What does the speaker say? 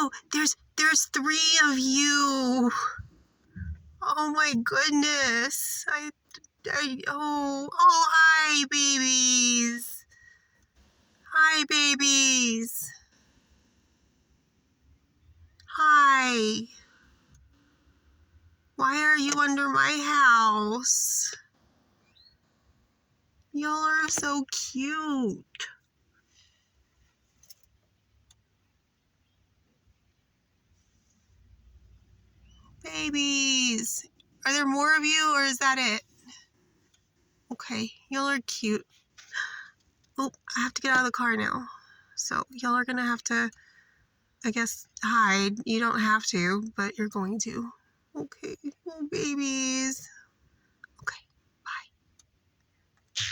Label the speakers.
Speaker 1: no, there's 3 of you. Oh my goodness. Oh, hi, babies. Hi, babies. Hi. Why are you under my house? Y'all are so cute. Babies. Are there more of you, or is that it? Okay, y'all are cute. Oh, I have to get out of the car now. So y'all are gonna have to, I guess, hide. You don't have to, but you're going to. Okay, oh babies.